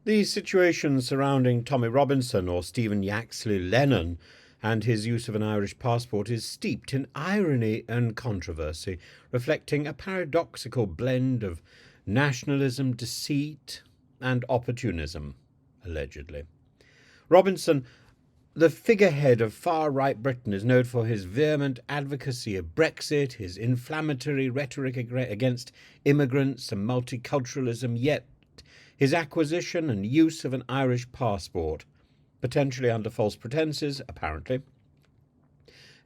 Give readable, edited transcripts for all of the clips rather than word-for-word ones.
The situation surrounding Tommy Robinson, or Stephen Yaxley Lennon, and his use of an Irish passport is steeped in irony and controversy, reflecting a paradoxical blend of nationalism, deceit, and opportunism, allegedly. Robinson, the figurehead of far-right Britain, is known for his vehement advocacy of Brexit, his inflammatory rhetoric against immigrants and multiculturalism, yet his acquisition and use of an Irish passport, potentially under false pretences, apparently,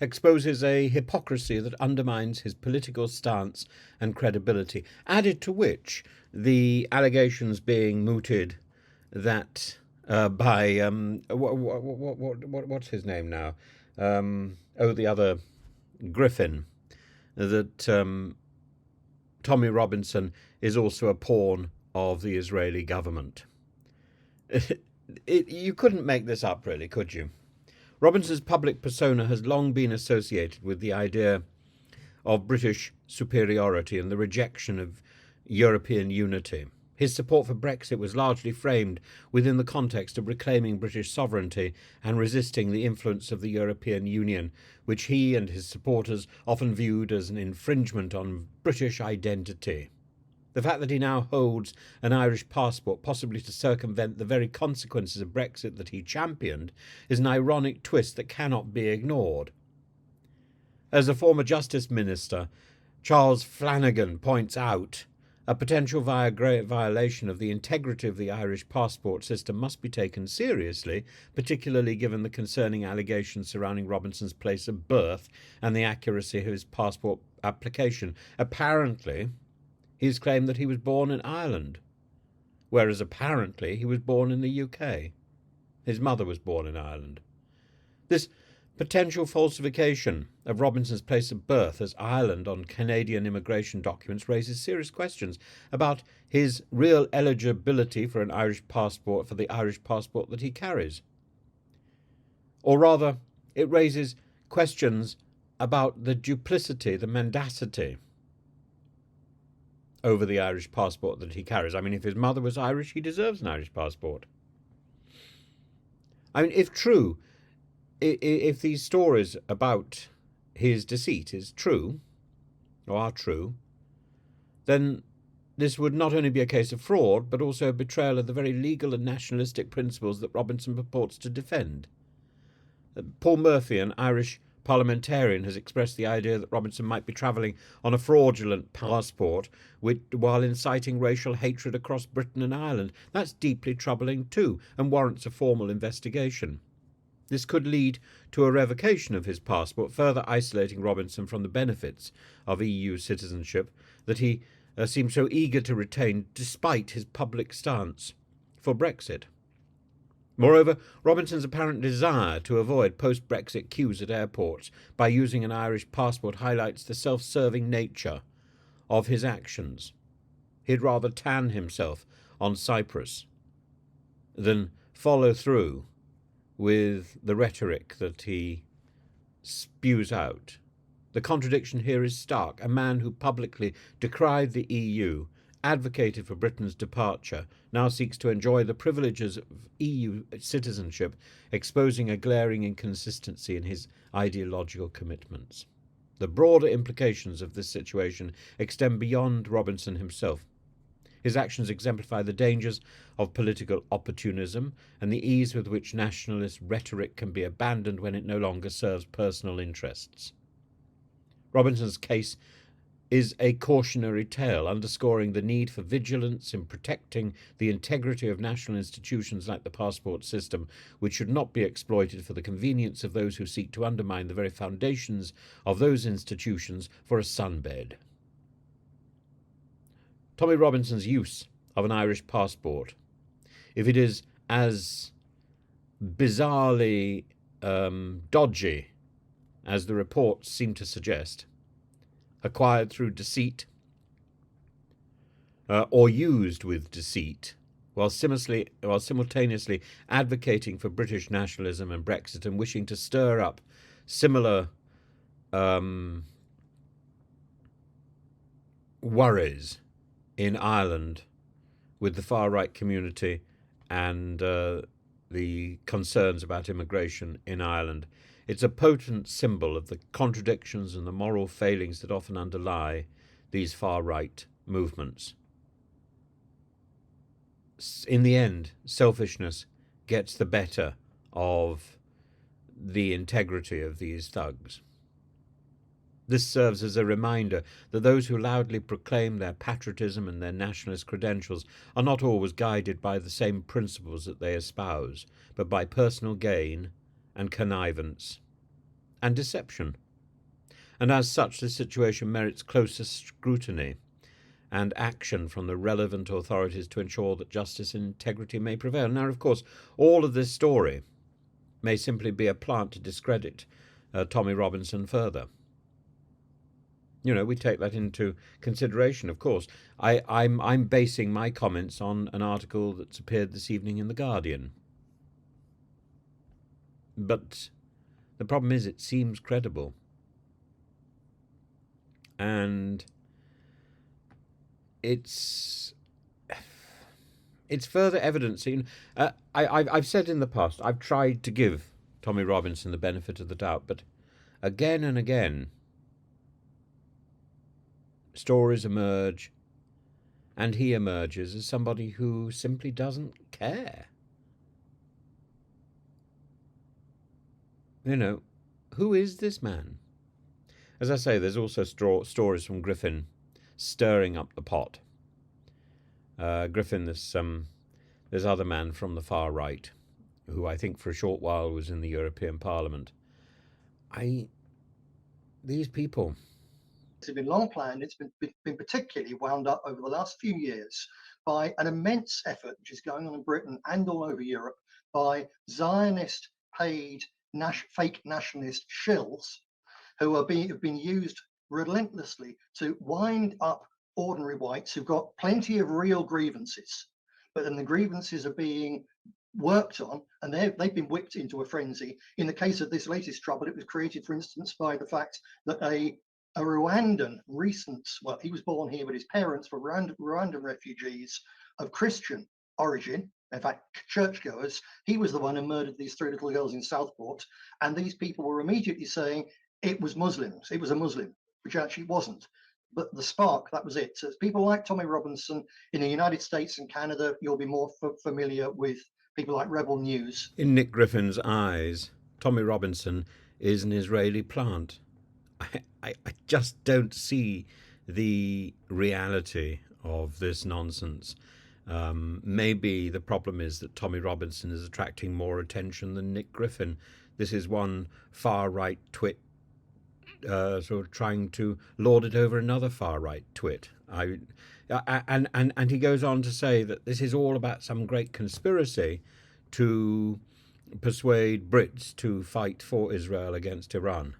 exposes a hypocrisy that undermines his political stance and credibility, added to which the allegations being mooted that by what's his name now? The other Griffin, that Tommy Robinson is also a pawn of the Israeli government. You couldn't make this up, really, could you? Robinson's public persona has long been associated with the idea of British superiority and the rejection of European unity. His support for Brexit was largely framed within the context of reclaiming British sovereignty and resisting the influence of the European Union, which he and his supporters often viewed as an infringement on British identity. The fact that he now holds an Irish passport, possibly to circumvent the very consequences of Brexit that he championed, is an ironic twist that cannot be ignored. As a former Justice Minister, Charles Flanagan points out, a potential violation of the integrity of the Irish passport system must be taken seriously, particularly given the concerning allegations surrounding Robinson's place of birth and the accuracy of his passport application. Apparently, he's claimed that he was born in Ireland, whereas apparently he was born in the UK. His mother was born in Ireland. This potential falsification of Robinson's place of birth as Ireland on Canadian immigration documents raises serious questions about his real eligibility for an Irish passport, for the Irish passport that he carries. Or rather, it raises questions about the duplicity, the mendacity over the Irish passport that he carries. I mean, if his mother was Irish, he deserves an Irish passport. I mean, if true, if these stories about his deceit is true, or are true, then this would not only be a case of fraud, but also a betrayal of the very legal and nationalistic principles that Robinson purports to defend. Paul Murphy, an Irish parliamentarian, has expressed the idea that Robinson might be travelling on a fraudulent passport while inciting racial hatred across Britain and Ireland. That's deeply troubling too, and warrants a formal investigation. This could lead to a revocation of his passport, further isolating Robinson from the benefits of EU citizenship that he seems so eager to retain despite his public stance for Brexit. Moreover, Robinson's apparent desire to avoid post-Brexit queues at airports by using an Irish passport highlights the self-serving nature of his actions. He'd rather tan himself on Cyprus than follow through with the rhetoric that he spews out. The contradiction here is stark. A man who publicly decried the EU, advocated for Britain's departure, now seeks to enjoy the privileges of EU citizenship, exposing a glaring inconsistency in his ideological commitments. The broader implications of this situation extend beyond Robinson himself. His actions exemplify the dangers of political opportunism and the ease with which nationalist rhetoric can be abandoned when it no longer serves personal interests. Robinson's case is a cautionary tale, underscoring the need for vigilance in protecting the integrity of national institutions like the passport system, which should not be exploited for the convenience of those who seek to undermine the very foundations of those institutions for a sunbed. Tommy Robinson's use of an Irish passport, if it is as bizarrely dodgy as the reports seem to suggest, acquired through deceit or used with deceit, while simultaneously advocating for British nationalism and Brexit and wishing to stir up similar worries in Ireland with the far-right community and the concerns about immigration in Ireland. It's a potent symbol of the contradictions and the moral failings that often underlie these far-right movements. In the end, selfishness gets the better of the integrity of these thugs. This serves as a reminder that those who loudly proclaim their patriotism and their nationalist credentials are not always guided by the same principles that they espouse, but by personal gain and connivance and deception. And as such, this situation merits closer scrutiny and action from the relevant authorities to ensure that justice and integrity may prevail. Now, of course, all of this story may simply be a plant to discredit Tommy Robinson further. We take that into consideration, of course. I'm basing my comments on an article that's appeared this evening in The Guardian. But the problem is it seems credible. And it's further evidence. I've said in the past, I've tried to give Tommy Robinson the benefit of the doubt, but again and again, stories emerge, and he emerges as somebody who simply doesn't care. Who is this man? As I say, there's also stories from Griffin stirring up the pot. Griffin, this other man from the far right, who I think for a short while was in the European Parliament. These people. It's been long planned. It's been particularly wound up over the last few years by an immense effort which is going on in Britain and all over Europe by Zionist paid fake nationalist shills who have been used relentlessly to wind up ordinary whites who've got plenty of real grievances, but then the grievances are being worked on and they've been whipped into a frenzy. In the case of this latest trouble, it was created, for instance, by the fact that a Rwandan he was born here, but his parents were Rwandan refugees of Christian origin, in fact, churchgoers. He was the one who murdered these 3 little girls in Southport. And these people were immediately saying it was Muslims. It was a Muslim, which actually wasn't. But the spark, that was it. So it's people like Tommy Robinson in the United States and Canada. You'll be more familiar with people like Rebel News. In Nick Griffin's eyes, Tommy Robinson is an Israeli plant. I just don't see the reality of this nonsense. Maybe the problem is that Tommy Robinson is attracting more attention than Nick Griffin. This is one far-right twit sort of trying to lord it over another far-right twit. And he goes on to say that this is all about some great conspiracy to persuade Brits to fight for Israel against Iran.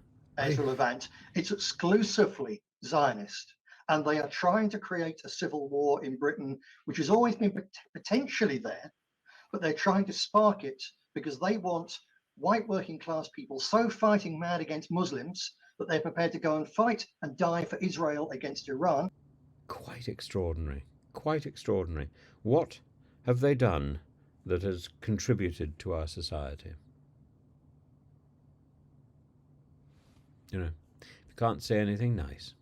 Israel event. It's exclusively Zionist, and they are trying to create a civil war in Britain, which has always been potentially there, but they're trying to spark it because they want white working class people so fighting mad against Muslims that they're prepared to go and fight and die for Israel against Iran. Quite extraordinary. Quite extraordinary. What have they done that has contributed to our society? If you can't say anything nice,